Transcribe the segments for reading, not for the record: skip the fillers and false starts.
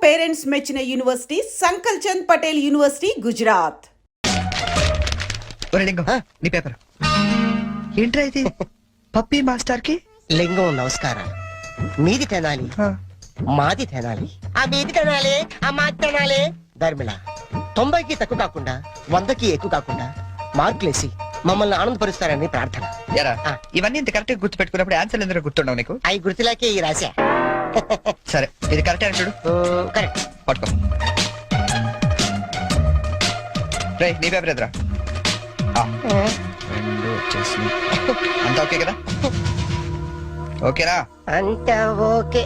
Parents మెచ్చిన university సంకల్ Chand Patel university Gujarat. నీ paper ఏంట్రా ఇది? పప్పీ మాస్టర్ కి లింగం నమస్కారం. మీది తినాలి, మాది తినాలి, ఆ మీది తినాలి, ఆ మాది తినాలి. ధర్మిళ 90కి తక్కువ కాకుండా 100కి ఎక్కువ కాకుండా మార్కులేసి మమ్మల్ని ఆనందపరుస్తారని ప్రార్థన. ఎరా ఇవన్నీ ఇంత కరెక్ట్ గా గుర్తు పెట్టుకున్నప్పుడు ఆన్సర్ ఎందుకు గుర్తుండవు నీకు? అవి గుర్తులాకే ఈ రాశా. సరే ఇది కరెక్ట్ అని చూడు. కరెక్ట్. పట్టుకో. రే నీ పేపర్ ఎదురా. రెండు వచ్చేసి అంతా ఓకే కదా? ఓకేనా? అంతా ఓకే.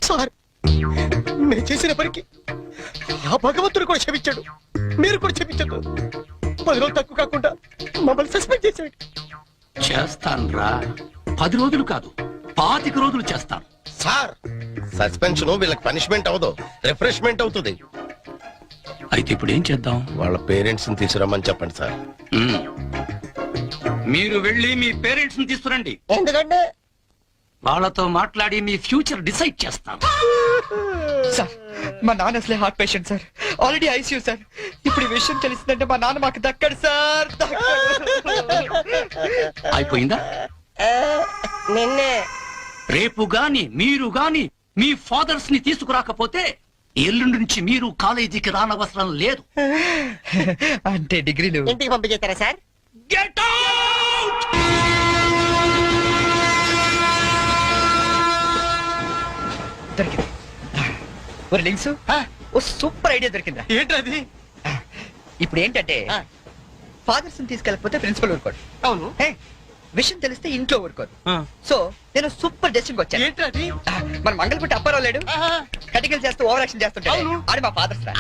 సార్, నేను చేసిన పనికి ఆ భగవంతుడు కూడా క్షమించాడు, మీరు కూడా క్షమించదు. 10 రోజులు తక్కువ కాకుండా మమ్మల్ని సస్పెండ్ చేశాడు. చేస్తాను రా, 10 రోజులు కాదు 25 రోజులు చేస్తాను. సార్, సస్పెన్షన్ వీళ్ళకి పనిష్మెంట్ అవదు, రిఫ్రెష్మెంట్ అవుతుంది. అయితే ఇప్పుడు ఏం చేద్దాం? వాళ్ళ పేరెంట్స్ ని తీసుకురమ్మని చెప్పండి సార్. మీరు వెళ్ళి మీ పేరెంట్స్ ని తీసుకురండి. ఎందుకంటే వాళ్ళతో మాట్లాడి మీ ఫ్యూచర్ డిసైడ్ చేస్తాను. సార్ మా నాన్న అసలే heart patient sir, already ICU sir. ఇప్పుడు ఈ విషయం తెలిసిందంటే మా నాన్న మాకు దక్కడు సార్. అయిపోయిందా? నిన్నే రేపు గాని మీరు గాని మీ ఫాదర్స్ ని తీసుకురాకపోతే ఎల్లుండి నుంచి మీరు కాలేజీకి రానవసరం లేదు. అంటే డిగ్రీలు ఇంటికి పంపించేస్తారా సార్? Get out! దొరికింది. ఒక లింక్స్ ఓ సూపర్ ఐడియా దొరికిందా? ఏంటది? ఇప్పుడు ఏంటంటే ఫాదర్స్ తీసుకెళ్ళకపోతే ప్రిన్సిపల్ ఊరుకోడు. అవును. విషయం తెలిస్తే ఇంట్లో ఊరుకోదు. సో నేను సూపర్ డెసిషన్ వచ్చాను. ఏంటది? మన మంగళపుట్టి అప్పారావు లేడు, కటికలు చేస్తూ ఓవర్ యాక్షన్ చేస్తుంటే ఆడి మా ఫాదర్స్ రా.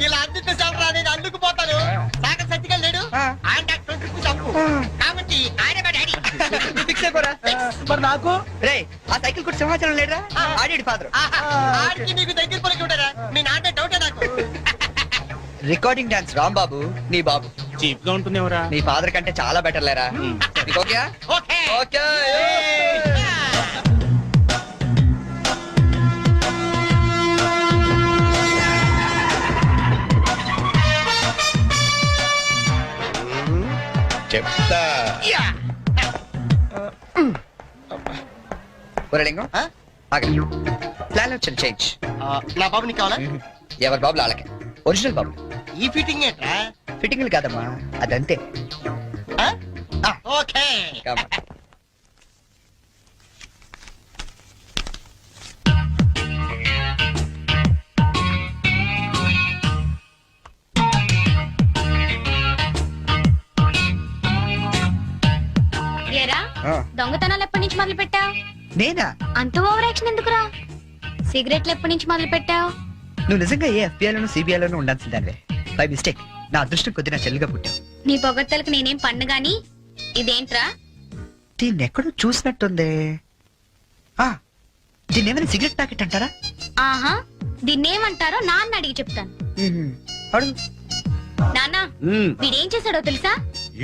ఇలా అందుకు సార్ నేను అందుకు పోతాను. సాగర్ సత్తిగా లేడు, ఆయన డాక్టర్ చంపు కాబట్టి ఆయన మా డాడీ. ఫిక్స్ అయిపోరా. మరి నాకు రే ఆ సైకిల్ కూడా సింహాచలం లేడురా, ఆడి ఫాదర్. ఆడికి నీకు దగ్గర పలికి ఉంటారా? మీ నాన్న డౌటే నాకు. రికార్డింగ్ డాన్స్ రాంబాబు నీ బాబు చీప్ గా ఉంటుందేవరా? నీ ఫాదర్ కంటే చాలా బెటర్ లేరా. Okay okay okay. చెప్తా. లింగం ప్లాన్ వచ్చింది చేంజ్. నా బాబు నీకు కావాలా? ఎవరి బాబులు వాళ్ళకే, ఒరిజినల్ బాబు. ఈ ఫిట్టింగ్ ఏంట్రా? ఫిట్టింగ్లు కాదమ్మా, అదంతే. ఓకే. దొంగతనాలు ఎప్పటి నుంచి మొదలు పెట్టావు? నేనా? అంత ఓవర్ యాక్షన్ ఎందుకురా? సిగరెట్లు ఎప్పటి నుంచి మొదలు పెట్టావు? నువ్వు నిజంగా ఏ FBI లోను CBI లోను ఉండాల్సిందానివే. బై మిస్టేక్ నా అదృష్టం కొద్ది నా చెల్లిగా పుట్టావు. నీ పొగడ్తలకు నేనేం పన్ను గాని. ఇదేంట్రా? దీన్ని ఎక్కడో చూసినట్టుంది. దీన్ని ఏమైనా సిగరెట్ ప్యాకెట్ అంటారా? ఆహా, దీన్నేమంటారో నాన్న అడిగి చెప్తాను. అడుగు. నాన్న, వీడేం చేశాడో తెలుసా?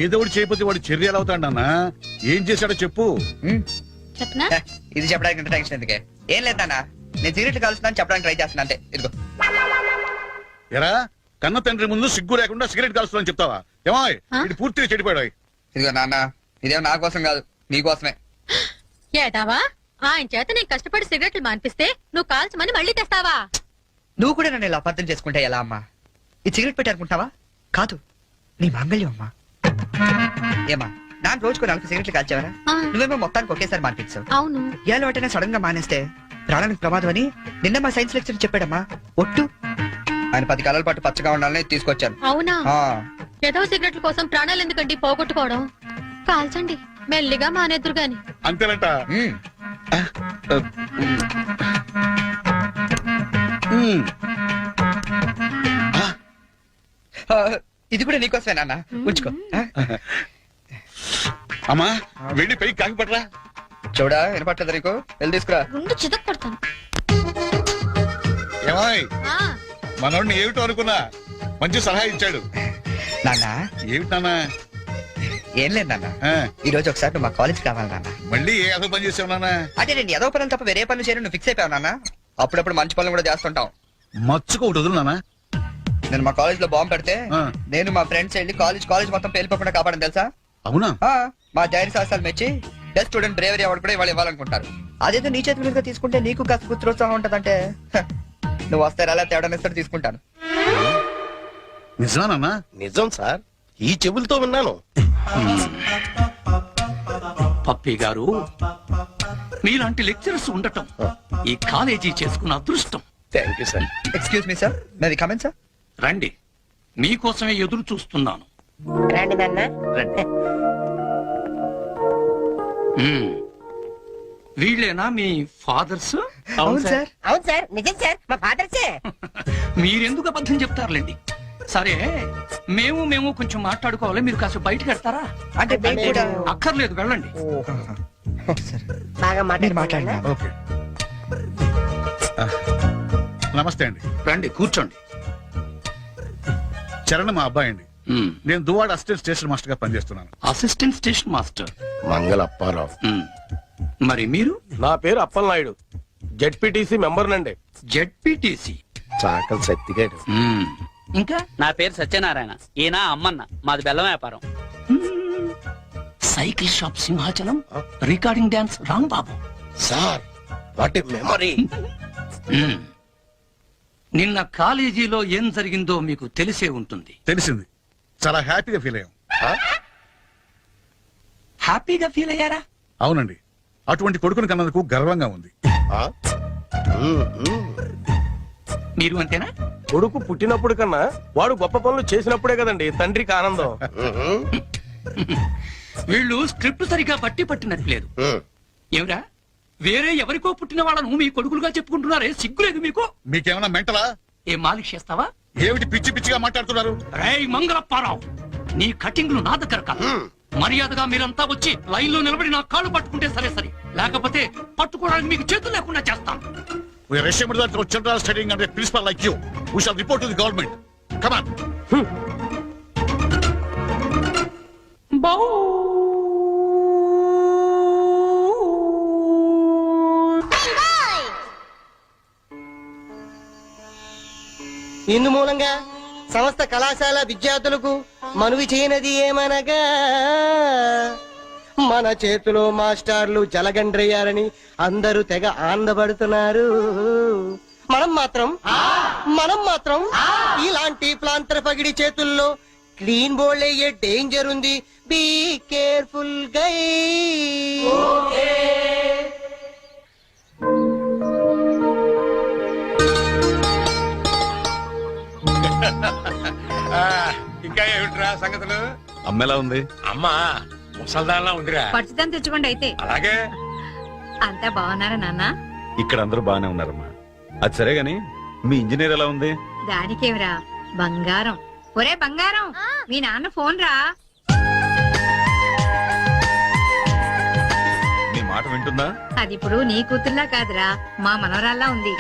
ఏదో ఒకటి చేయకపోతే వాడు చర్యలు అవుతాడన్నా. ఏం చేశాడో చెప్పు. చెప్పనా? ఇది చెప్పడానికి ఇంత టెన్షన్ ఎందుకే? ఏం లేదన్నా, నేను సిగరెట్ కాల్స్తున్నాను చెప్పడానికి ట్రై చేస్తున్నా అంతే. ఇదిగో. ఎరా కన్న తండ్రి ముందు సిగ్గు లేకుండా సిగరెట్ కాల్స్తున్నాను చెప్తావా? ఏమో ఇది పూర్తిగా చెడిపోయాడు. ఇదిగో నాన్న, ఇదేమో నా కోసం కాదు నీకోసమే. ఏటావా? ఆయన చేత నేను కష్టపడి సిగరెట్లు మానిపిస్తే నువ్వు కాల్చమని మళ్ళీ తెస్తావా? నువ్వు కూడా నన్ను ఇలా అబద్ధం చేసుకుంటే ఎలా అమ్మా? ఇది సిగరెట్ పెట్టారుకుంటావా? కాదు, నీ మాంగళ్యం అమ్మా. ఏమా నాన్న రోజుకు 4 సిగరెట్లు కాల్చేవారా? నువ్వేమో మొత్తానికి ఒకేసారి మానిపించావు. అవును. ఏ అలవాటైనా సడన్ గా మానేస్తే ప్రాణానికి ప్రమాదం అని నిన్న మా సైన్స్ లెక్చర్ చెప్పాడమ్మా. ఒట్టు ఆయన 10 కాలాల పాటు పచ్చగా ఉండాలని తీసుకొచ్చాను. అవునా? ఏదో సిగరెట్ల కోసం ప్రాణాలు ఎందుకండి పోగొట్టుకోవడం? కాల్చండి, మెల్లిగా మానేద్దురు గాని. అంతేనట. ఇది కూడా నీకోసమే నాన్న, ఉంచుకో. అమ్మా వెళ్ళి పైకి కాకి పట్టరా. చూడా వినపట్లేదు నీకు వెళ్ళి తీసుకురా. గుండు చితక్ పడతాను. ఏమాయ్ మనోడిని ఏమిటో అనుకున్నా మంచి సలహా ఇచ్చాడు. నాన్న ఏమిటి నాన్న? ఏం లేదు నాన్న, ఆ, ఈ రోజు ఒకసారి నువ్వు మా కాలేజ్ కావాలి నాన్న. మళ్ళీ ఏ అదో పని చేసావు నాన్న? అంటే నేను ఏదో పనులు తప్ప వేరే పనులు చేయను, నువ్వు ఫిక్స్ అయిపోయావు నాన్న. అప్పుడప్పుడు మంచి పనులు కూడా చేస్తుంటాం. మచ్చుకు ఒకటి వదులు నాన్న. నేను మా కాలేజ్ లో బాంబు పెడితే ఆ. నేను మా ఫ్రెండ్స్ వెళ్ళి కాలేజ్ మొత్తం పేలిపోకుండా కాపాడని తెలుసా? అవునా? ఆ, మా ధైర్య సాహసాలు మెచ్చి బెస్ట్ స్టూడెంట్ బ్రేవరీ అవార్డు కూడా ఇవాళ ఇవ్వాలనుకుంటారు. అదేదో నీ చేతి మీదుగా తీసుకుంటే నీకు కాస్త పుత్రోత్సాహం ఉంటదంటే హ, నువ్వు వస్తే అలా తేడా ఇస్తారు తీసుకుంటాను. నిజమా నాన్న? నిజం సార్, ఈ చెవులతో విన్నాను. పప్పి గారు, మీలాంటి లెక్చరర్స్ ఉండటం ఈ కాలేజీ చేసుకున్న అదృష్టం. Thank you sir. Excuse me sir, మేది comment sir. రండి, మీకోసమే ఎదురు చూస్తున్నాను. రండి నాన్న. రండి. మ్మ్. వీళ్ళేనా మీ ఫాదర్స్? అవును సార్. అవును సార్, నిజం సార్, మా ఫాదర్సే. మీరెందుకు అబద్ధం చెప్తారులేండి. సరే, మేము కొంచెం మాట్లాడుకోవాలి, మీరు కాస్త బయటకు వెళ్తారా? అంటే మేము కూడా అక్కర్లేదు, వెళ్ళండి. సార్ బాగా మీరు మాట్లాడినా ఓకే. ఆ, నమస్తే అండి. రండి, కూర్చోండి. చరణ్ మా అబ్బాయి అండి. మ్మ్. నేను దువాడ అసిస్టెంట్ స్టేషన్ మాస్టర్ గా పనిచేస్తున్నాను. Assistant station master. మంగళ అప్పారావు. మ్మ్. మరి మీరు? నా పేరు అప్పలనాయుడు, జెడ్పీటీసీ మెంబర్ నండి. జెడ్పీటీసీ. చాకల్ సత్తిగాడు. ఇంకా? నా పేరు సత్యనారాయణ, ఈయన అమ్మన్న, మాది బెల్లం వ్యాపారం. Cycle shop Simhachalam, recording dance Rambabu. Sir, what a memory. మ్మ్. నిన్న కాలేజీలో ఏం జరిగిందో మీకు తెలిసే ఉంటుంది. తెలిసింది. చాలా హ్యాపీగా ఫీల్ అయ్యాం. హ్యాపీగా ఫీల్ అయ్యారా? అవునండి, అటువంటి కొడుకుని కన్నందుకు గర్వంగా ఉంది. మీరు అంతేనా? కొడుకు పుట్టినప్పుడు కన్నా వాడు గొప్ప పనులు చేసినప్పుడే కదండి తండ్రికి ఆనందం. వీళ్ళు స్క్రిప్ట్ సరిగా బట్టి పట్టినట్లేదు. ఏమిరా, వేరే ఎవరికో పుట్టిన వాళ్ళను మీ కొడుకులుగా చెప్పుకుంటున్నారే, సిగ్గులేదు మీకు? మీకేమైనా మెంటలా? ఏ మాలిష్ చేస్తావా? ఏమిటి పిచ్చి పిచ్చిగా మాట్లాడుతున్నారు? రేయ్ మంగళప్పారావు, నీ కటింగ్లు నా దగ్గర కాదు. మర్యాదగా మీరంతా వచ్చి లైన్ లో నిలబడి నా కాళ్ళు పట్టుకుంటే సరే సరే, లేకపోతే పట్టుకోవడానికి మీకు చేతులు లేకుండా చేస్తాను. We are ashamed that our children are studying under a principal like you. We shall report to the government. Come on. ఇందు మూలంగా సమస్త కళాశాల విద్యార్థులకు మనవి చేయనది ఏమనగా, మన చేతిలో మాస్టర్లు జలగండ్రయ్యారని అందరూ తెగ ఆనందపడుతున్నారు. మనం మాత్రం ఇలాంటి ప్లాంతర పగిడి చేతుల్లో క్లీన్ బోల్డ్ అయ్యే డేంజర్ ఉంది. బీ కేర్ఫుల్ గై. ఇంకా ఏమిట్రా సంగతులు? అమ్మెలా ఉంది? అమ్మా ముసల్దాన్లా ఉందిరా. పచ్చిదాన్ని తెచ్చుకోండి అయితే. అలాగే. అంతా బాగున్నారా నాన్న? ఇక్కడ అందరూ బాగానే ఉన్నారమ్మా. అది సరే గాని మీ ఇంజనీర్ ఎలా ఉంది? దానికేమిరా, బంగారం. ఒరే బంగారం, మీ నాన్న ఫోన్ రా. నీ మాట వింటుందా? అది ఇప్పుడు నీ కూతుర్లా కాదురా, మా మనవరాల్లా ఉంది.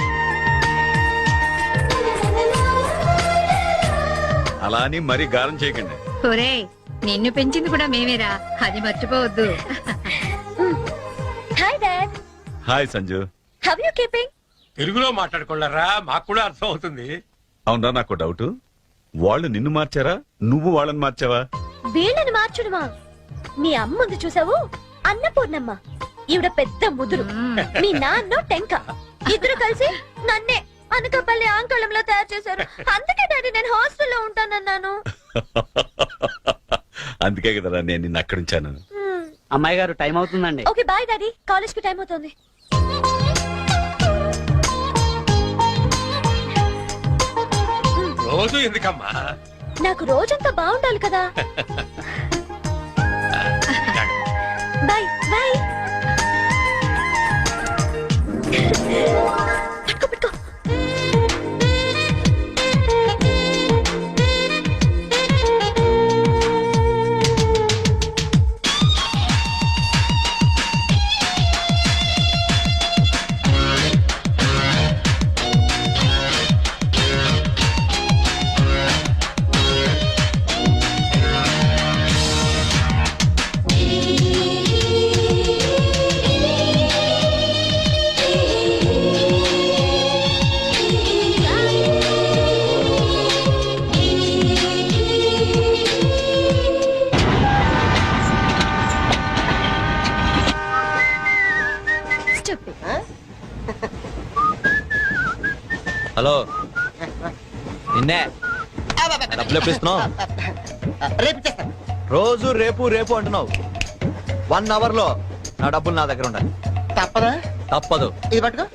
అలా అని మరీ గారం చేయకండి. ఒరే, నిన్ను పెంచింది కూడా మేమేరా, అది మర్చిపోవద్దు. Hi dad, hi Sanju. How you keeping? తెలుగులో మాట్లాడుకోలేరా, మాకు కూడా అర్థం అవుతుంది. అవునరా, నాకు డౌట్. వాళ్ళు నిన్ను మార్చారా, నువ్వు వాళ్ళని మార్చావా? వీళ్ళని మార్చుడుమా? మీ అమ్మ ఉంది చూసావు, అన్నపూర్ణమ్మ. ఈవిడ పెద్ద ముదురు, మీ నాన్న టెంక. ఇద్దరు కలిసి నన్నే అనకాపల్లి ఆంకళంలో తయారు చేశారు. అందుకే డాడీ నేను హాస్టల్లో ఉంటానన్నాను. అందుకే కదరా నేను నిన్ను అక్కడ ఉంచాను. అమ్మాయి గారు, టైం అవుతుందండి. ఓకే బాయ్ డాడీ, కాలేజ్ కి టైం అవుతుంది. రోజు ఎందుకమ్మా? నాకు రోజంతా బాగుండాలి కదా. Bye bye. పట్టుకో పట్టుకో. చెప్పి హలో నిన్నే డబ్బులు ఎప్పిస్తున్నావు రేపు ఇచ్చేస్తాను. రోజు రేపు రేపు అంటున్నావు 1 అవర్ లో నా డబ్బులు నా దగ్గర ఉండాలి. తప్పదా? తప్పదు. ఇది పట్టుకో.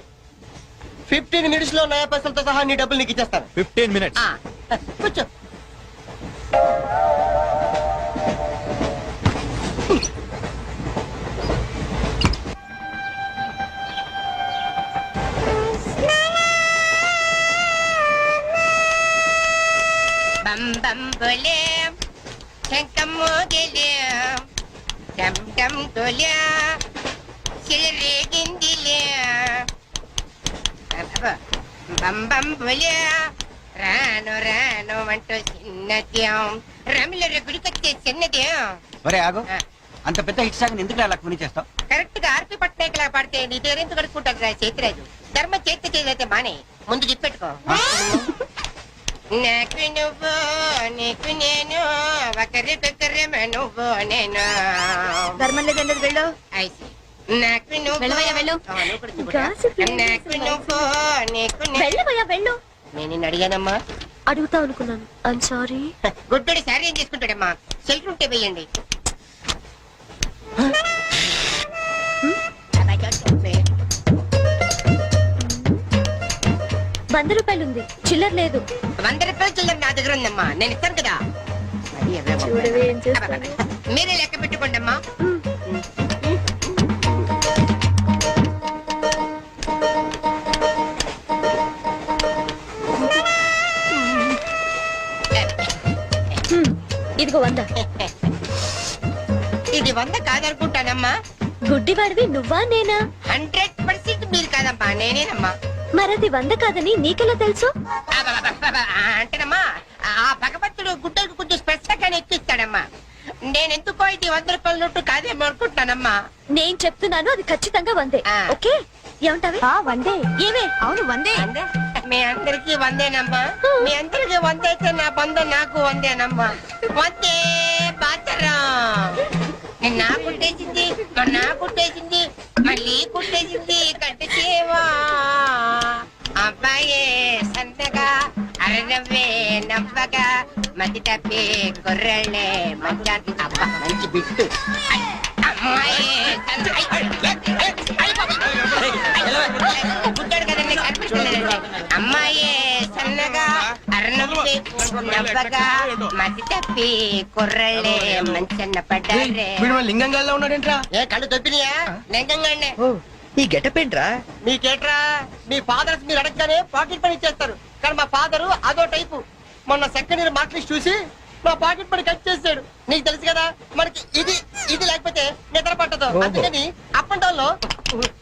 15 minutes లో నయా పైసలతో సహా నీ డబ్బులు నీకు ఇచ్చేస్తాను. 15 minutes. కూర్చో. బం బం బోలే శంఖం మోగిలే డమ్ డమ్ డోలే సిలరేగిందిలే బం బం బోలే రాను రాను అంటూ చిన్నద్యం రమిల గుడికొచ్చే చిన్నద్యం. ఒరే ఆగు. అంత పెద్ద హిట్ సాగ్ ఎందుకు అలా కొని చేస్తావు? కరెక్ట్ గా ఆర్పి పట్నాయక్ లా పాడితే నీ పేరెందుకు కడుక్కుంటారు రా చేతిరాజు. ధర్మ చేతి చేదైతే మానే ముందు చెప్పెట్టుకో. నాకు నువ్వు నీకు నేను ఒకరికొకరేమో నువ్వు నేను. ధర్మం లేదండి వెళ్ళు. ఐసి నాకు నువ్వు వెళ్ళవయ్యా, వెళ్ళు. ఆ, నువ్వు కూడా చూడు. Gossip లేదు. నాకు నువ్వు నీకు నేను. వెళ్ళవయ్యా వెళ్ళు. నేను నిన్ను అడిగానమ్మా. అడుగుతా అనుకున్నాను. I'm sorry. గుడ్డోడి సారీ ఏం చేసుకుంటాడమ్మా? షెల్టర్ ఉంటే వేయండి. రూపాయలు ఉంది, చిల్లర లేదు. 100 రూపాయలు చిల్లర నా దగ్గర ఉందమ్మా, నేను ఇస్తాను కదా. చూడవే ఏం చేస్తాను. మీరే లెక్క పెట్టుకోండి అమ్మా. ఇదిగో 100. ఇది 100 కాదనుకుంటానమ్మా. గుడ్డివాడివి నువ్వా నేనా? 100% మీరు కాదమ్మా, నేనేనమ్మా. మరది 100 కాదని నీకెలా తెలుసు? అంటేనమ్మా ఆ భగవంతుడు గుడ్డలకు కొంచెం స్పెషల్గానే ఎక్కిస్తాడమ్మా. నేనెందుకో ఇది 100 రూపాయల నోటు కాదేమో అనుకుంటున్నానమ్మా. నేను చెప్తున్నాను, అది ఖచ్చితంగా 100. ఆ. ఓకే, ఏమంటావే? 100. ఏమే? అవును 100. మీ అందరికి 100నమ్మా. మీ అందరికి 100 అయితే నా బంధం నాకు 100నమ్మా. 100 బాతరం. నా కుట్టేసింది, నా కుట్టేసింది, మళ్ళీ కుట్టేసింది కట్టు చేవా. అబ్బాయే సంతగా అరనవ్వే నవ్వగా మతి తప్పి కుర్రళ్ళే మంచానికి. అబ్బా మంచి బిట్టు. అమ్మాయి గుడ్డాడు కదండి, కనిపిస్తున్నాడండి. అమ్మాయే సన్నగా అరనవ్వే నవ్వగా మతి తప్పి కుర్రళ్ళే మంచన్న పడ్డారే. లింగంగా ఉన్నాడేంట్రా? ఏ కళ్ళు తప్పినాయా? లింగంగానే. ఈ గెటప్ ఏంట్రా? మీకేట్రా? మీ ఫాదర్స్ మీరు అడగగానే పాకెట్ పని ఇచ్చేస్తారు, కానీ మా ఫాదరు అదో టైపు. మొన్న సెకండ్ ఇయర్ మార్క్ లిస్ట్ చూసి నా పాకెట్ పని కట్ చేసాడు. నీకు తెలుసు కదా, మనకి ఇది ఇది లేకపోతే నిద్ర పట్టదు. అందుకని అప్ అండ్ డౌన్ లో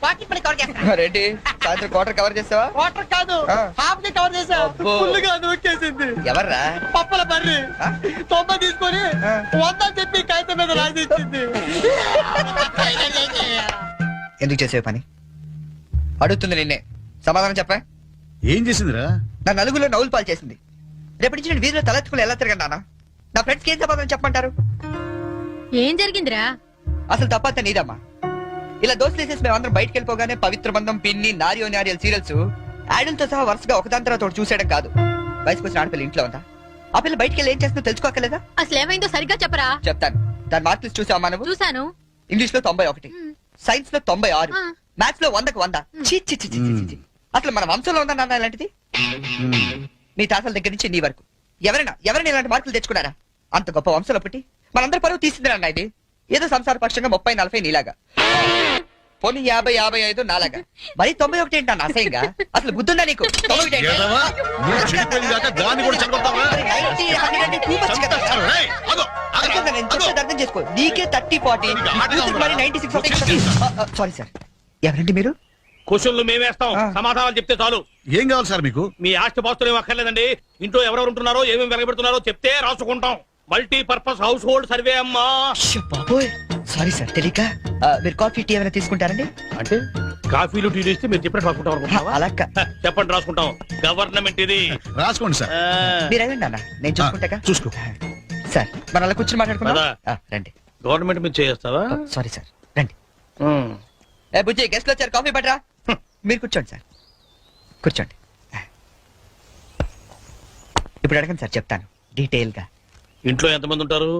పాకెట్ పని కవర్ చేస్తాను. రెడ్డి సాయంత్రం క్వార్టర్ కవర్ చేసావా? వాటర్ కాదు, హాఫ్ ది కవర్ చేసా. అబ్బో. ఫుల్గా నూకేసింది. ఎవర్రా? పప్పల బర్రి 90 తీసుకొని 100 అని చెప్పి కాగితం మీద రాసి ఇచ్చింది. ఎందుకు చేసే పని? అడుగుతుంది నిన్నే, సమాధానం చెప్పా. ఏం చేసిందిరా? నా నలుగురిలో నవ్వులు పాలు చేసింది. రేపటి నుంచి నేను వీధిలో తలెత్తుకుని ఎలా తిరగండి నాన్న? నా ఫ్రెండ్స్కి ఏం సమాధానం చెప్పమంటారు? ఏం జరిగిందిరా? అసలు తప్పంతా నీదమ్మా. ఇలా దోస్తులు వేసేసి మేమందరం బయటకు వెళ్ళిపోగానే పవిత్ర బంధం, పిన్ని, నారియో నారియల్ సీరియల్స్ యాడల్తో సహా వరుసగా ఒకదాని తర్వాత ఒకటి చూసేయడం కాదు. వయసుకు వచ్చిన ఆడపిల్ల ఇంట్లో ఉందా? ఆ పిల్ల బయటకు వెళ్ళి ఏం చేస్తుందో తెలుసుకోకలేదా? అసలు ఏమైందో సరిగ్గా చెప్పరా? చెప్తాను. దాని మార్కులు చూసావా నువ్వు? చూశాను. ఇంగ్లీష్ లో 91, సైన్స్ లో 96, మ్యాథ్స్ లో 100కు 100. ఛీ, ఛీ, ఛీ, ఛీ, ఛీ, ఛీ. అసలు మన వంశంలో ఉందా నాన్న ఇలాంటిది? మీ తాతల దగ్గర నుంచి నీ వరకు ఎవరైనా ఇలాంటి మార్కులు తెచ్చుకున్నారా? అంత గొప్ప వంశంలో పుట్టి మనందరి పరువు తీసింది అన్న ఇది. ఏదో సంసార పక్షంగా 30, 40 నీలాగా, పోనీ 50, 55 నాలాగా, మరి 91 ఏంటన్న అసహ్యంగా? అసలు బుద్ధుందా నీకు? 91 ఏంటి? ఏదవా? నువ్వు చెడిపోయింది కాక దాన్ని కూడా చెడగొడతావా? మరి 90, 100 అంటే too much కదా? రేయ్, ఆగు, ఆగు, అర్థం కాదు, నేను ఆగు. చెప్పేది అర్థం చేసుకో. నీకే 30, 40, కూతురు మరి 96. సారీ సార్, ఎవరండి మీరు? క్వశ్చన్లు మేమేస్తాం, ఆ. సమాధానాలు చెప్తే చాలు. ఏం కావాలి సార్ మీకు? మీ ఆస్తి పాస్తులు ఏం అక్కర్లేదండి. ఇంట్లో ఎవరెవరు ఉంటున్నారో ఏమేమి వెలగబెడుతున్నారో చెప్తే రాసుకుంటాం. మల్టీపర్పస్ హౌస్ హోల్డ్ సర్వే అమ్మా. అయ్యో బాబోయ్, సారీ సార్ తెలియక. మీరు కాఫీ టీ ఏమైనా తీసుకుంటారండి? అంటే కాఫీలు టీలు ఇస్తే మీరు చెప్పినట్టు రాసుకుంటాం అనుకుంటున్నావా? అలా చెప్పండి, రాసుకుంటాం. గవర్నమెంట్ ఇది. రాసుకోండి సార్. మీరు వెళ్ళండి అన్న, నేను చూసుకుంటా. చూసుకో. సార్ మనం అలా కూర్చొని మాట్లాడుకుందాం. పదా. రండి. గవర్నమెంట్ మీద చేస్తావా? సారీ సార్, రండి. ఏ బుజ్జి గెస్ట్లు వచ్చారు కాఫీ పట్టరా మీరు కూర్చోండి సార్ కూర్చోండి ఇప్పుడు అడగండి సార్ చెప్తాను డీటెయిల్ గా. ఇంట్లో ఎంతమంది ఉంటారు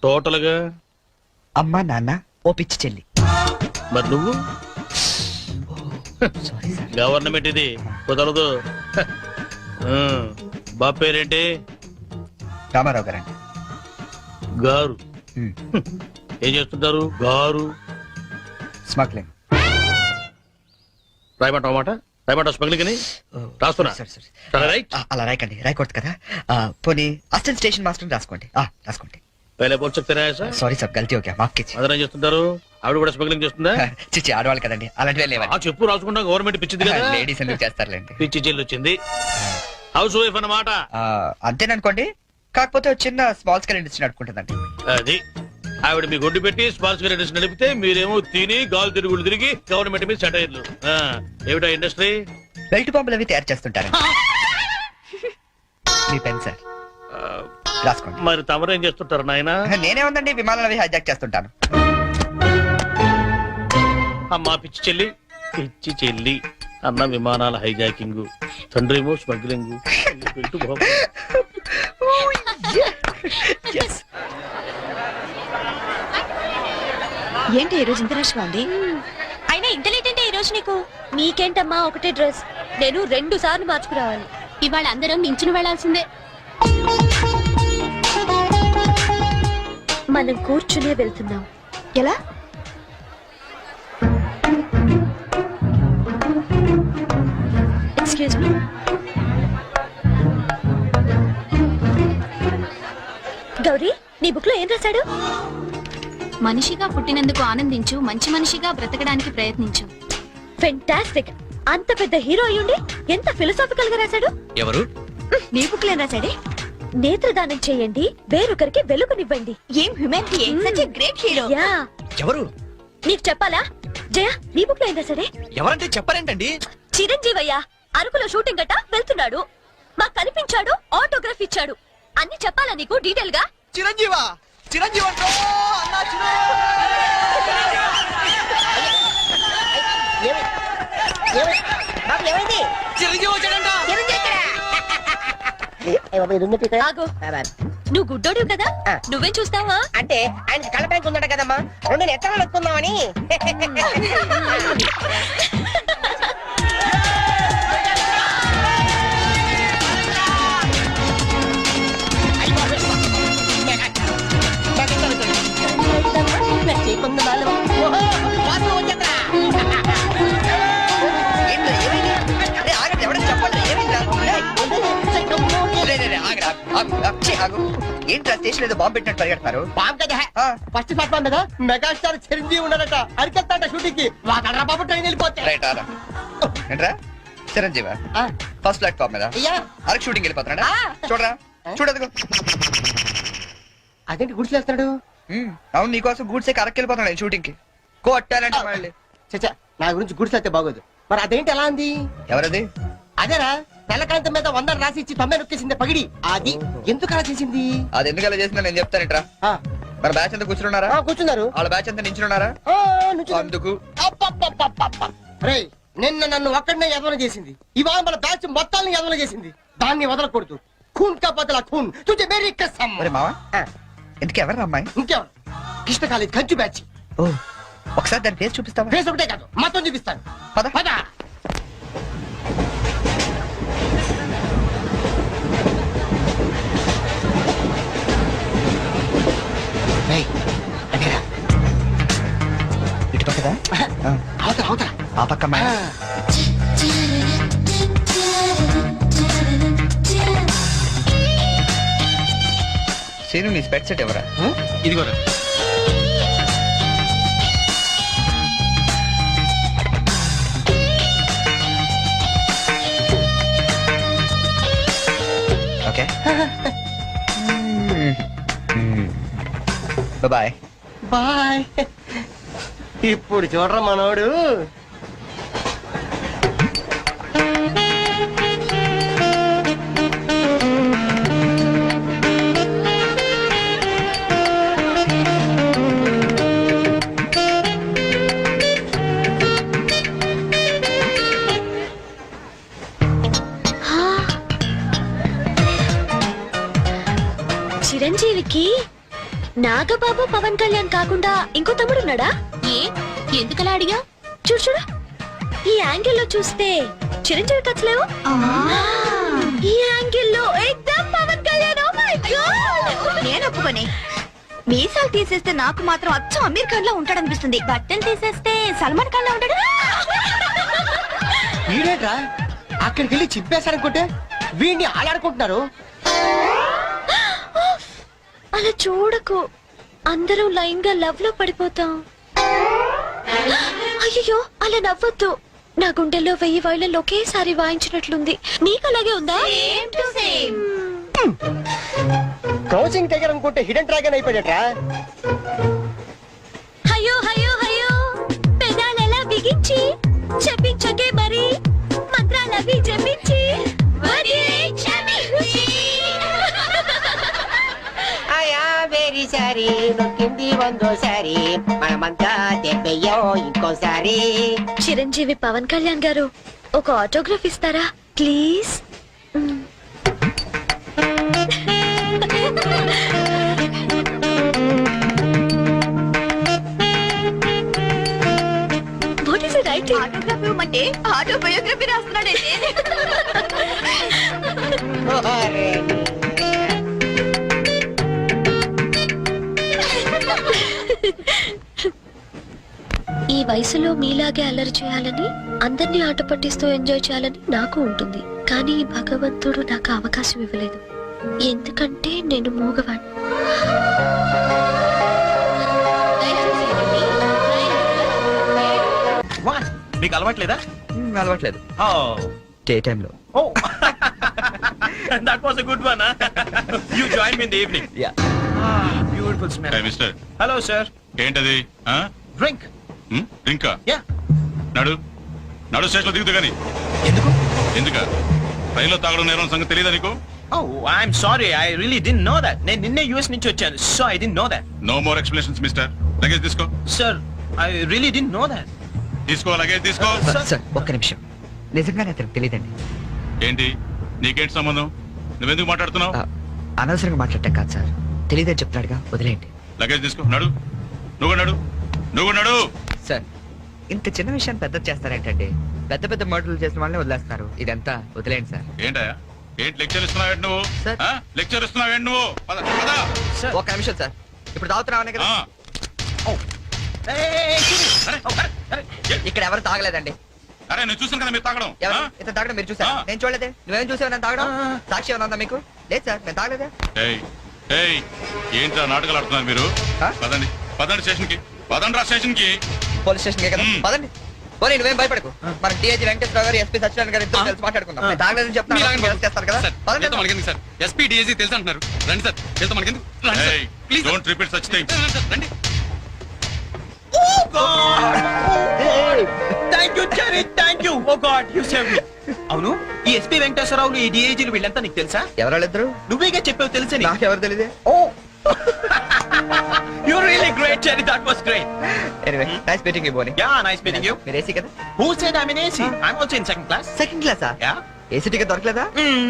టోటల్ గా? అమ్మ నాన్న ఓ పిచ్చి చెల్లి. మరి నువ్వు? Sorry sir. గవర్నమెంట్ ఇది కుదరదు. బాబు పేరేంటి? రామారావు గారండి. గారు. ఏం చేస్తుంటారు గారు? స్మగ్లింగ్. రాయమంటావు మాట? రాయమంటావు స్మగ్లింగ్ అని రాస్తున్నా. సరే రైట్. అలా రాయకండి రాయకూడదు కదా. పోనీ అసిస్టెంట్ స్టేషన్ మాస్టర్ రాసుకోండి. రాసుకోండి. పहले बोल सकते रहे सर. సారీ సార్ గల్తీ ఓకే మాఫ్ कीजिए. అదనం చేస్తుంటారు. ఆవిడ కూడా స్మగ్లింగ్ చేస్తుందా? చిచ్చి ఆడవాళ్ళు కదండి అలాంటివే లేవండి. చెప్పు రాసుకుంటా గవర్నమెంట్ పిచ్చింది కదా. లేడీస్ ఎందుకు చేస్తారులేండి. పిచ్చి జైలు వచ్చింది. హౌస్ వైఫ్ అన్నమాట. అంతేననుకోండి. కాకపోతే ఒక చిన్న స్మాల్ స్కేల్ ఇండస్ట్రీ నడుపుకుంటుందండి. అది ఆవిడ మీ గొడ్డు పెట్టి స్పాన్స్ ఇండస్ట్రీ నడిపితే మీరేమో తిని గాలు తిరుగుడు తిరిగి గవర్నమెంట్ మీద సెటైర్లు. ఏమిటా ఇండస్ట్రీ? బెల్ట్ బాంబులు అవి తయారు చేస్తుంటారు. మీ పెన్ సార్ రాసుకోండి. మరి తమరు ఏం చేస్తుంటారు నాయన? నేనే ఉందండి విమానాలు అవి హైజాక్ చేస్తుంటాను. అమ్మా పిచ్చి చెల్లి పిచ్చి చెల్లి అన్న విమానాల హైజాకింగ్, తండ్రేమో స్మగ్లింగ్. ఏంటి ఈ రోజు ఇంత రష్గా ఉంది? అయినా ఇంత లేట్ అంటే ఈ రోజు నీకు? నీకేంటమ్మా ఒకటే డ్రెస్, నేను 2 సార్లు మార్చుకురావాలి. ఇవాళ అందరం నించుని వెళ్లాల్సిందే. మనం కూర్చునే వెళ్తున్నాం. ఎలా? Excuse me. గౌరీ, నీ బుక్ లో ఏం రాశాడు? మనిషిగా పుట్టినందుకు ఆనందించు, మంచి మనిషిగా బ్రతకడానికి ప్రయత్నించు. ఫెంటాస్టిక్. అంత పెద్ద హీరో అయ్యుండి ఎంత ఫిలసాఫికల్ గా రాశాడు. ఎవరు? నీ బుక్ లో ఏం రాశాడే? నేత్రదానం చేయండి, వేరొకరికి వెలుగునివ్వండి. ఏం humanity, such a great hero. Yeah. ఎవరు? నీకు చెప్పాలా? జయ, నీ బుక్ లో ఏం రాశాడే? ఎవరంటే చెప్పారేంటండి? చిరంజీవయ్య అరకులో షూటింగ్ గట్ట వెళ్తున్నాడు, మాకు కనిపించాడు, ఆటోగ్రాఫ్ ఇచ్చాడు. అన్ని చెప్పాలా నీకు డీటెయిల్ గా? చిరంజీవా చిరంజీవి చిరంజీవి వచ్చాడంట. ఆగు. నువ్వు గుడ్డోడు కదా, నువ్వేం చూస్తావా? అంటే ఆయనకి కళ్ళ బ్యాంక్ ఉందట కదమ్మా, 2 ఎత్తనాలు వస్తున్నామని. ఏంట్రా స్టేషన్ ఏదో బాంబు పెట్టినట్టు పరిగెడతారు? బాబు కదా ఫస్ట్ ప్లాట్ఫామ్ మీద మెగాస్టార్ చిరంజీవి ఉన్నాడట, అరికెళ్తాట షూటింగ్ కి. వాడరా బాబు ట్రైన్ వెళ్ళిపోతే. రైట్ ఆరా. ఏంట్రా చిరంజీవా ఫస్ట్ ప్లాట్ఫామ్ మీద అరకు షూటింగ్ వెళ్ళిపోతున్నాడా? చూడరా చూడదుగో. అదేంటి గుడిసేస్తున్నాడు? అవును నీకోసం గూడ్సే అరకు వెళ్ళిపోతున్నాడు షూటింగ్ కి. కొట్టాలంటే మళ్ళీ. చచ్చా, నా గురించి గుడిసేస్తే బాగోదు. మరి అదేంటి ఎలా ఉంది? ఎవరది? అదేరా తెల్లకాంతం మీద 100 రాసి ఇచ్చి 90 నొక్కేసింది పగిడి. అది ఎందుకు అలా చేసింది? అది ఎందుకు అలా చేసిందో నేను చెప్తానేట్రా. మన బ్యాచ్ అంతా కూర్చున్నారా? కూర్చున్నారు. వాళ్ళ బ్యాచ్ అంతా నించున్నారా? అందుకు రేయ్, నిన్న నన్ను ఒక్కడనే యదవన చేసింది, ఇవాళ మన బ్యాచ్ మొత్తాన్ని యదవన చేసింది. దాన్ని వదలకూడదు. ఖూన్ కా బదలా ఖూన్, తుజే మేరీ కసమ్. మరి మావా ఎందుకు ఎవరు అమ్మాయి? ఇంకెవరు? కృష్ణ కాలేజ్ కంచు బ్యాచ్. ఓ ఒకసారి దాని పేరు చూపిస్తావా? ఫేస్ ఒకటే కాదు మొత్తం చూపిస్తాను. పద పద. ఇటు పక్కదా? అవతల అవతల ఆ పక్క అమ్మాయి. సీను నీ స్పెట్ సెట్ ఎవరా? ఇదిగోరా. Okay bye bye. ఇప్పుడు చూడరా మనోడు. ఇంతకీ నాగబాబు పవన్ కళ్యాణ్ కాకుండా ఇంకో తమ్ముడు ఉన్నాడా? ఏ ఎందుకలా అడిగా? చూడు చూడు, ఈ యాంగిల్ లో చూస్తే చిరంజీవి టచ్ లేవు. ఈ యాంగిల్ లో ఎక్దమ్ Pawan Kalyan. Oh my god, నేను ఒప్పుకోనే. మీసాలు తీసేస్తే నాకు మాత్రం అచ్చం అమీర్ ఖాన్ లా ఉంటాడనిపిస్తుంది. బట్టలు తీసేస్తే సల్మాన్ ఖాన్ లా ఉంటాడు. వీడేట్రా అక్కడికి వెళ్ళి చింపేశారనుకుంటే వీడిని ఆలాడుకుంటున్నారు. అలా చూడకు, అందరూ లైన్ గా లవ్ లో పడిపోతాం. అయ్యో అలా నవ్వొద్దు, నా గుండెల్లో 1000 వైలలు ఒకేసారి వాయించినట్లుంది. నీకు అలాగే ఉందా? క్రౌచింగ్ టైగర్ అనుకుంటే హిడెన్ డ్రాగన్ అయిపోయాడట్రా. అయ్యో అయ్యో అయ్యో, పెదాలెలా బిగించి చెప్పించకే మరి, మంత్రాలవి జపించి మరి క్షమించి. ఆయా వెరీ సారీ నొక్కింది వందోసారి మనమంతా దెబ్బయ్యో ఇంకోసారి. చిరంజీవి పవన్ కళ్యాణ్ గారు, ఒక ఆటోగ్రాఫ్ ఇస్తారా please? What is it writing? Autograph ఇవ్వమంటే ఆటోబయోగ్రఫీ రాస్తున్నాడే. ఈ వయసులో మీలాగే అల్లరి చేయాలని, అందరినీ ఆట పట్టిస్తూ ఎంజాయ్ చేయాలని నాకు ఉంటుంది. కానీ భగవంతుడు నాకు అవకాశం ఇవ్వలేదు. ఎందుకంటే నేను మూగవాణ్ణి. మీకు అలవాట్లేదా? అలవాట్లేదు. డే టైంలో. That was a good one, huh? You join me in the evening. Yeah. Beautiful smell. Hey, mister. Hello, sir. ఏంటది Drink. ఇంకా Yeah. నడు స్టేషన్ లో దిగుతూ గాని. ఎందుకు? ఎందుక ట్రైన్ లో తాగడం నేరం సంగతి తెలియదా నీకు? Oh, I'm sorry. I really didn't know that. నేను నిన్నే US నుంచి వచ్చాను. So I didn't know that. No more explanations mister. Luggage తీసుకో. Sir, I really didn't know that. తీసుకో లగేజ్ తీసుకో. సార్ ఒక్క నిమిషం, నిజంగానే అతనికి తెలియదండి. ఏంటి నీకేంటి సంబంధం? నువ్వెందుకు మాట్లాడుతున్నావు? అనవసరంగా మాట్లాడటం కాదు సార్, తెలియదని చెప్తున్నాడుగా, వదిలేయండి. లగేజ్ తీసుకో. నడు నువ్వు నడు. సార్ ఇంత చిన్న విషయాన్ని పెద్ద చేస్తారేంటండి? పెద్ద పెద్ద మర్డర్లు చేసిన వాళ్ళని వదిలేస్తారు. ఇదంతా వదిలేయండి సార్. ఏంటయ్యా ఏంటి లెక్చర్ ఇస్తున్నావేంటి నువ్వు? సార్. లెక్చర్ ఇస్తున్నావేంటి నువ్వు? పద. ఒక్క నిమిషం సార్, ఇప్పుడు తాగుతున్నావనే కదా. Hey, ఇక్కడ ఎవరు తాగలేదండి. అరే నేను చూసాను కదా మీరు తాగడం. ఎవరు ఇతను తాగడం మీరు చూసారా? నేను చూడలేదే. నువ్వేం చూసావు నేను తాగడం? సాక్షి ఏమన్నా మీకు? లేదు సార్, నేను తాగలేదే. ఏయ్ ఏంట్రా నాటకాలు ఆడుతున్నారు మీరు? పదండి స్టేషన్ కి. పదండి రా స్టేషన్ కి. పోలీస్ స్టేషన్ కదా, పదండి. పోనీ నువ్వేం భయపడకు. మన డిఐజీ వెంకటేశ్వర గారు, ఎస్పీ సత్యనారాయణ గారు ఇద్దరు కలిసి మాట్లాడుకుందాం. నేను తాగలేదని చెప్తాను, చేస్తారు కదా. పదండి. సార్ ఎస్పీ డిఐజీ తెలుసు అంటున్నారు. రండి సార్, వెళ్తాం. మనకెందుకు? Don't repeat such things. రండి. Thank you Cherry, thank you. Oh god, you save me. అవును, ఈ ఎస్పీ వెంకటేశ్వరరావులు, ఈ డిఐజీలు వీళ్ళంతా నీకు తెలుసా? ఎవరాళ్ళిద్దరు? నువ్వేగా చెప్పావు తెలుసని. నాకెవరు తెలియదే. Oh you really great Cherry, that was great. Anyway nice meeting you బోని. Yeah, nice meeting you. మీరు ఏసీ కదా? Who said I am in AC? I am also in second class. Second క్లాసా? యా. ఏసీ టికెట్ దొరకలేదా?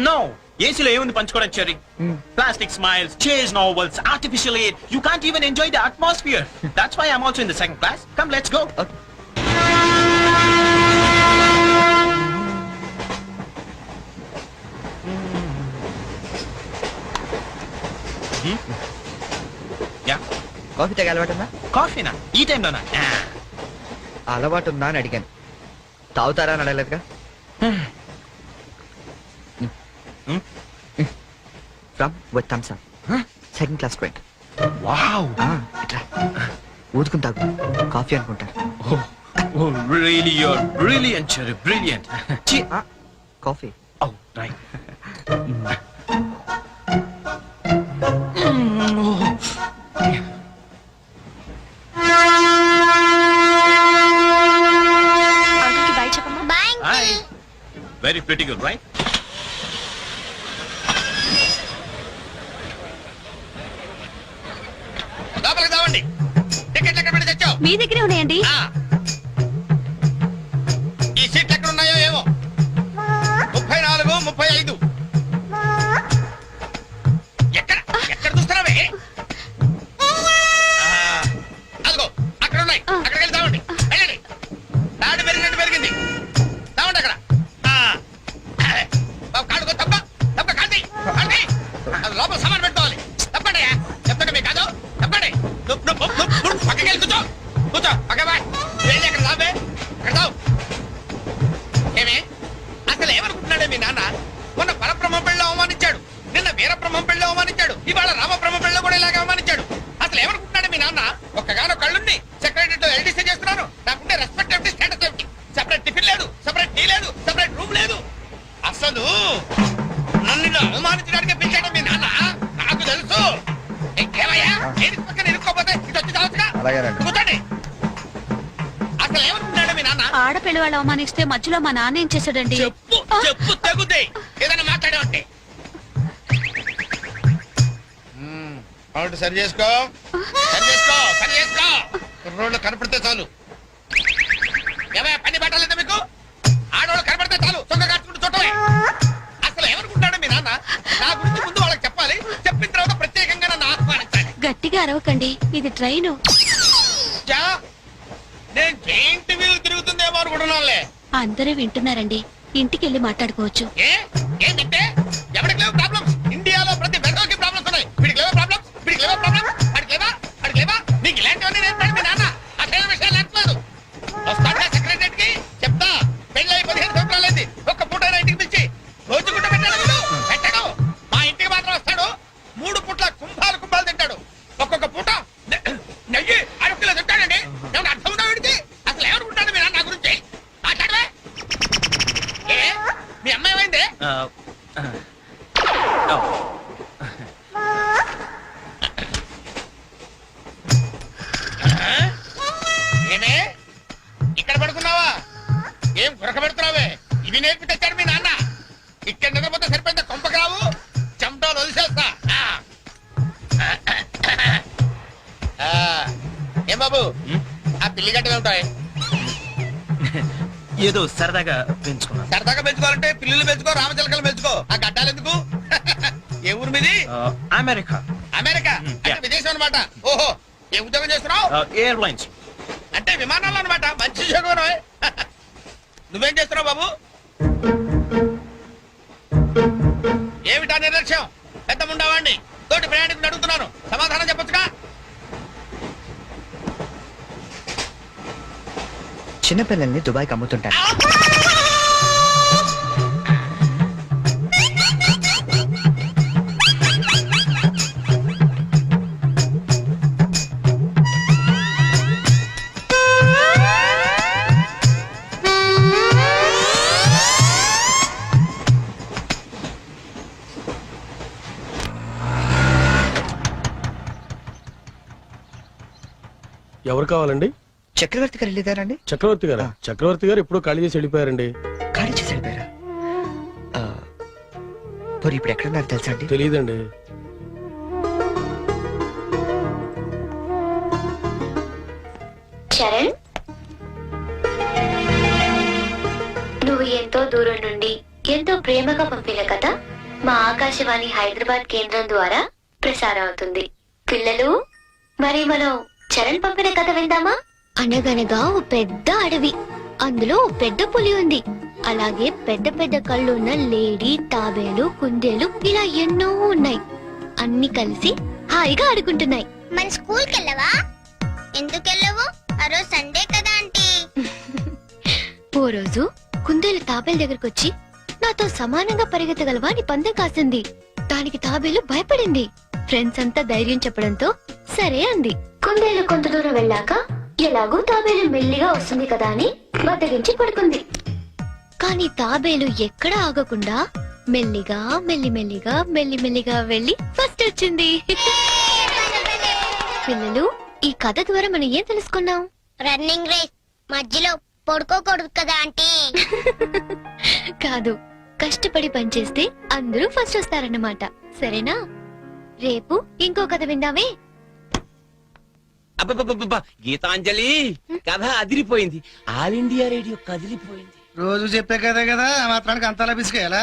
No. ఏసీలో ఏముంది పంచుకోవడం చెరీ? Plastic smiles, chase novels, artificial air. You can't even enjoy the atmosphere. That's why I am also in the second class. Come let's go. Yeah. Coffee తాగే అలవాటు ఉందా? కాఫీనా? ఈ టైంలోనా? అలవాటు ఉందా అని అడిగాను. తాగుతారా అని అడగలేదుగా. From with Thums Up, second class drink. Wow. ఇట్లా ఊదుకుని తాగు. కాఫీ అనుకుంటారు. Oh, really, you're brilliant, Cherry, brilliant. Coffee. Oh, right. Bye చెప్పమ్మా. Bye. Hi. Very pretty girl, right? లోపలికి తావండి. టికెట్లు ఎక్కడ పెట్టి తెచ్చావు? మీ దగ్గరే ఉన్నాయండి. ఈ సీట్లు ఎక్కడ ఉన్నాయో ఏమో. 34, 35. ఎక్కడ చూస్తున్నావే? ఆడపిల్ల వాళ్ళు అవమానిస్తే మధ్యలో మా నాన్న ఏం చేశాడండి? చెప్పు చెప్పు తగ్గుతాయి ఏదైనా మాట్లాడే సరి చేసుకో సరి చేసుకో రోడ్లు కనపడితే చాలు ఏమయ్య పని పట్టాలేదా మీకు? ఆడవాళ్ళు కనపడితే చాలు చొక్క కట్టుకుంటూ చుట్టమే. అసలు ఎవరుకుంటాడో మీ నాన్న నా గురించి ముందు వాళ్ళకి చెప్పాలి, చెప్పిన తర్వాత ప్రత్యేకంగా నన్ను ఆహ్వానించాలి. గట్టిగా అరవకండి, ఇది ట్రైను. చా, నేను జైంట్ వీల్ తిరుగుతుందేమో అనుకుంటున్నానులే. అందరూ వింటున్నారండి, ఇంటికి వెళ్ళి మాట్లాడుకోవచ్చు. ఏంటంటే ఎవరికి లేవు ప్రాబ్లమ్స్? ఇండియాలో ప్రతి వెదవకి ప్రాబ్లమ్స్ ఉన్నాయి. వీడికి లేవా ప్రాబ్లమ్స్? వీడికి లేవా ప్రాబ్లమ్స్? అడిగి లేవా నీకు ఇలాంటివన్నీ నేర్పాడు మీ నాన్న. అసలు విషయాలు నేర్పలేదు. వస్తాడా సెక్రటరీకి చెప్తా. పెళ్ళై 15 సంవత్సరాలైంది, ఒక్క పూట ఇంటికి పిలిచి రోజు గుడ్డ పెట్టాడు. మా ఇంటికి మాత్రం వస్తాడు, 3 పూట్ల కుంభాలు తింటాడు. ఒక్కొక్క పూట నెయ్యి 1/2 కిలో తింటాడండి. ఏమన్నా అర్థం ఉందా వీడికి? అసలు ఎవరుకుంటాడు మీ నాన్న నా గురించి? మాట్లాడవే. మీ అమ్మాయి ఏమైంది? ఏమే ఇక్కడ పడుకున్నావా? ఏం గురక పెడుతున్నావే? ఇవి నేర్పి తెచ్చాడు మీ నాన్న. ఇక్కడ నిద్రపోతే సరిపోయిందా? కొంపకి రావు, చెమటలు వదిలేస్తా. ఏం బాబు ఆ పిల్లి గట్టగా ఉంటాయి? ఏదో సరదాగా పెంచుకున్నాను. సరదాగా పెంచుకోవాలంటే పిల్లులు పెంచుకో, రామచిలకలు పెంచుకో. ఆ గడ్డాలు ఎందుకు? ఏ ఊరు మీది? అమెరికా. అమెరికా అంటే విదేశం అనమాట. ఓహో, ఏ ఉద్యోగం చేస్తున్నావు? ఎయిర్లైన్స్. అంటే విమానాలు అనమాట. మంచి ఉద్యోగం. నువ్వేం చేస్తున్నావు బాబు? ఏమిటా నిర్లక్ష్యం? పెద్ద ఉండవాడిని తోటి ప్రయాణికుని అడుగుతున్నాను, సమాధానం చెప్పొచ్చుగా. చిన్నపిల్లల్ని దుబాయ్కి అమ్ముతుంటారు. ఎవరు కావాలండి? చక్రవర్తి గారు వెళ్ళేదారండి? చక్రవర్తి గారు చక్రవర్తి గారు ఎప్పుడో ఖాళీ చేసి వెళ్ళిపోయారండి. ఖాళీ చేసి వెళ్ళిపోయారా? మరి ఇప్పుడు ఎక్కడున్నారు తెలుసా అండి? తెలియదండి. చరణ్, నువ్వు ఎంతో దూరం నుండి ఎంతో ప్రేమగా పంపిన కథ మా ఆకాశవాణి హైదరాబాద్ కేంద్రం ద్వారా ప్రసారం అవుతుంది. పిల్లలు, మరి మనం చరణ్ పంపిన కథ విందామా? అనగనగా ఓ పెద్ద అడవి, అందులో ఓ పెద్ద పులి ఉంది. అలాగే పెద్ద పెద్ద కళ్ళున్న లేడీ, తాబేలు, కుందేలు ఇలా ఎన్నో ఉన్నాయి. అన్ని కలిసి హాయిగా ఆడుకుంటున్నాయి. మన స్కూల్ కెళ్ళవా? ఎందుకు వెళ్ళవు? ఆ రోజు సండే కదా ఆంటీ. ఓ రోజు కుందేలు తాబేలు దగ్గరకు వచ్చి నాతో సమానంగా పరిగెత్తగలవా అని పందెం కాసింది. దానికి తాబేలు భయపడింది. ఫ్రెండ్స్ అంతా ధైర్యం చెప్పడంతో సరే అంది. కుందేలు కొంత దూరం వెళ్ళాక ఎలాగో తాబేలు మెల్లిగా వస్తుంది కదా అని బద్దగించి పడుకుంది. కానీ తాబేలు ఎక్కడా ఆగకుండా మెల్లిగా మెల్లిమెల్లిగా వెళ్లి ఫస్ట్ వచ్చింది. పిల్లలు, ఈ కథ ద్వారా మనం ఏం తెలుసుకున్నాం? రన్నింగ్ రేస్ మధ్యలో పడుకోకూడదు కదా ఆంటీ. కాదు, కష్టపడి పనిచేస్తే అందరూ ఫస్ట్ వస్తారన్నమాట. సరేనా? రేపు ఇంకో కథ విందామే. అబ్బబ్బబ్బబ్బా, గీతాంజలి కథ అదిరిపోయింది. ఆల్ ఇండియా రేడియో కదిలిపోయింది. రోజు చెప్పే కదే కదా, మాత్రానికి అంతలా బిసికేయాలా?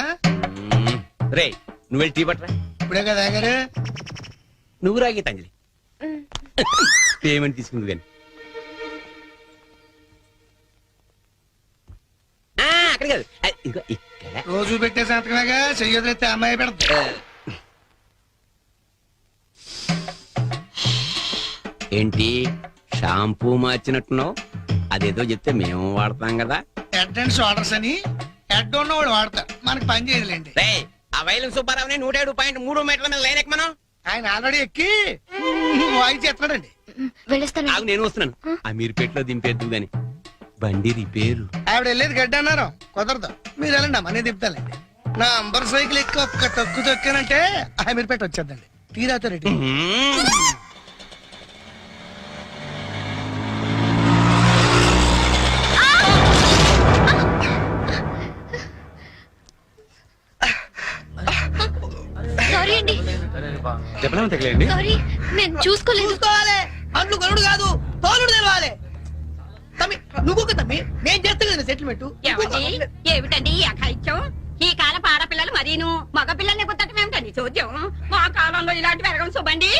రే, నువ్వు వెళ్ళి టీ పట్టరా. ఇప్పుడే కదా గారు. నువ్వు రా గీతాంజలి. పేమెంట్ తీసుకుంది కానీ అక్కడ కాదు, ఇదిగో ఇక్కడ. రోజు పెట్టే సంతకమేగా, చెయ్యొదిలేస్తే అమ్మాయి పెడతా. ఏంటి షాంపూ మార్చినట్టున్నావు? అదేదో చెప్తే మేము వాడతాం కదా. హెడ్ అండ్ షోల్డర్స్ అని హెడ్ ఉన్నవాడు వాడతారు, మనకి పని చేయలేండి. రే, ఆ వైలం సుబ్బారావుని 107.3 మీటర్ల మీద లైన్ ఎక్కమను. ఆయన ఆల్రెడీ ఎక్కి వాయిస్ ఎత్తాడండి. వెళ్ళొస్తాను. ఆగు, నేను వస్తున్నాను. ఆ మీరుపేటలో దింపేద్దు గాని బండి రిపేరు. ఆవిడ వెళ్ళేది గడ్డ అన్నారు, కుదరదు. మీరు వెళ్ళండి, అమ్మనే దింపుతానండి. నా అంబర్ సైకిల్ ఎక్కి ఒక్క తొక్కానంటే ఆ మీరుపేట వచ్చేద్దండి. తీరాతో రెడ్డి. చెప్పలేమో తగలేండి. సారీ నేను చూసుకోలేదు. చూసుకోవాలి, అంట్లు కొనుడు కాదు తోలుడు తెలవాలి. తమ్మి నువ్వు తమ్మి, నేను చేస్తాను కదా సెటిల్మెంట్. ఏమిటండి ఈ అఘాయిత్యం? ఈ కాలం ఆడపిల్లలు మరీను మగ పిల్లల్ని గుర్తటం ఏమిటండి చూద్దాం. మా కాలంలో ఇలాంటి వెరగం చూబండి.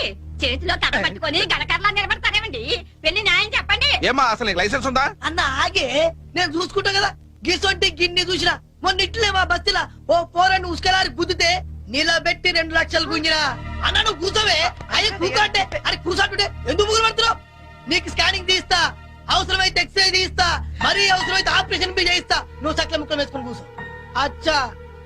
చేతిలో కథ పట్టుకొని గడకర్లా నిలబడతారేమండి? వెళ్ళి న్యాయం చెప్పండి. ఏమా అసలు నీకు లైసెన్స్ ఉందా? అన్న ఆగే, నేను చూసుకుంటా కదా. గిసొంటి గిన్ని చూసినా మొన్న ఇట్లే మా బస్తీలా ఓ పోరని ఉసుకలారి గుద్దితే నిలబెట్టి 2 లక్షలు గుంజినా. అన్న నువ్వు కూర్చోవే. అయ్యి కూర్చోంటే అరే కూర్చోంటుంటే ఎందుకు ముగ్గురు పడుతున్నావు? నీకు స్కానింగ్ తీస్తా, అవసరమైతే ఎక్స్రే తీస్తా, మరీ అవసరమైతే ఆపరేషన్ బి చేయిస్తా. నువ్వు చక్కల ముక్కలు వేసుకుని కూర్చో. అచ్చా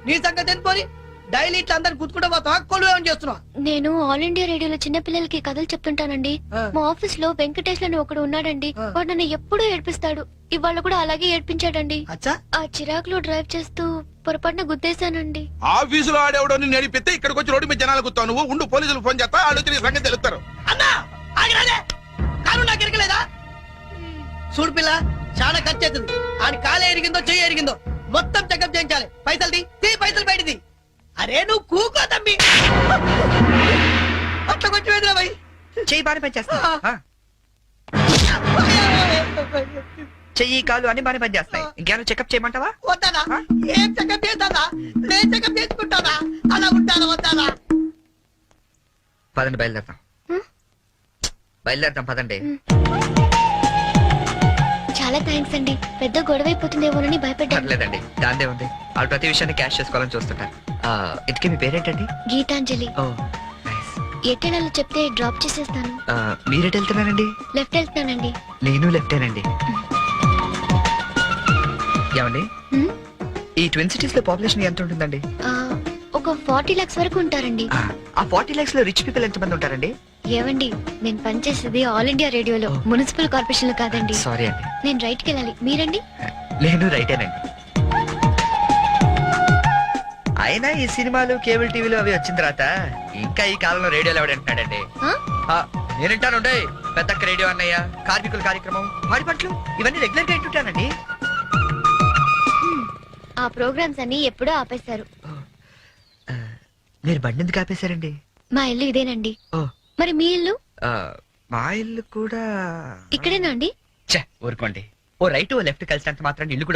నీ సంగతి ఎంత పోని? డైలీ ఇట్లా అందరు గుర్తుకుంటా పోతావా? కొలు ఏమని చేస్తున్నావు? నేను ఆల్ ఇండియా రేడియోలో చిన్న పిల్లలకి కథలు చెప్తుంటానండి. మా ఆఫీస్ లో వెంకటేష్ అని ఒకడు ఉన్నాడండి. వాడు నన్ను ఎప్పుడూ ఏడ్పిస్తాడు. ఇవాళ కూడా అలాగే ఏడ్పించాడండి. అచ్చా ఆ చిరాకులో డ్రైవ్ చేస్తూ పొరపాటున గుద్దేశానండి. ఆఫీసులో ఆడేవాడు నడిపితే ఇక్కడికి వచ్చి రోడ్డు మీద జనాలు కూర్తావు. నువ్వు ఉండు, పోలీసులు ఫోన్ చేస్తా, వాళ్ళు వచ్చి నీ సంగతి తెలుస్తారు. అన్నా ఆగిరాదే, కాను నాకు ఎరకలేదా? చూడు పిల్ల, చాలా ఖర్చు అవుతుంది. ఆడి కాలే ఎరిగిందో చెయ్యి ఎరిగిందో మొత్తం చెకప్ చేయించాలి. పైసలు తీ పైసలు బయటిది. అరే నువ్వు కూకో తమ్మి. అట్లా కొంచెం ఎదురా భయ్, చెయ్యి బాగానే పనిచేస్తా. చెయ్యి కాలు అన్ని బాగానే పనిచేస్తాయి. ఇంకేమైనా చెకప్ చేయమంటావా? వద్దానా? ఏం చెకప్ చేస్తానా? నేను చెకప్ చేసుకుంటానా? అలా ఉంటానా వద్దానా? పదండి బయలుదేరతాం. బయలుదేరతాం పదండి. చాలా థ్యాంక్స్ అండి. పెద్ద గొడవ అయిపోతుందేమోనని భయపడ్డాను. లేదండి, దాందే ఉంది. వాళ్ళు ప్రతి విషయాన్ని క్యాష్ చేసుకోవాలని చూస్తుంటారు. ఇంతకీ మీ పేరేంటండి? గీతాంజలి. ఓ నైస్. ఎట్టెనాలో చెప్తే డ్రాప్ చేసేస్తాను. మీరేట్ వెళ్తున్నారండి? లెఫ్ట్ వెళ్తున్నానండి. నేను లెఫ్టేనండి. ఏమండి, హ్మ్? ఈ ట్విన్ సిటీస్ లో పాపులేషన్ ఎంత ఉంటుందండి? ఆ, ఒక 40 lakhs వరకు ఉంటారండి. ఆ 40 lakhs లో రిచ్ పీపుల్ ఎంత మంది ఉంటారండి? ఏవండి, నేను పనిచేసేది ఆల్ ఇండియా రేడియోలో, మున్సిపల్ కార్పొరేషన్ లో కాదండి. సారీ అండి. నేను రైట్ కి వెళ్ళాలి. మీరండి? నేను రైటేనండి. అయినా ఈ సినిమాలు కేబుల్ టీవీలు అవి వచ్చిన తర్వాత ఇంకా ఈ కాలంలో రేడియోలో ఎవడంటున్నాడండి? ఆ? నేనంటాను పెద్దక్క రేడియో అన్నయ్య, కార్మికుల కార్యక్రమం, వాడి పట్లు ఇవన్నీ రెగ్యులర్ గా వింటుంటానండి. ఆ ప్రోగ్రామ్స్ అన్ని ఎప్పుడో ఆపేశారు. మీరు బండి ఎందుకు ఆపేశారండి? మా ఇల్లు ఇదేనండి. ఓ. మరి మీ ఇల్లు? మా ఇల్లు కూడా ఇక్కడేనా అండి? ఊరుకోండి. ఓ రైట్ ఓ లెఫ్ట్ కలిసినంత మాత్రం ఇల్లు కూడా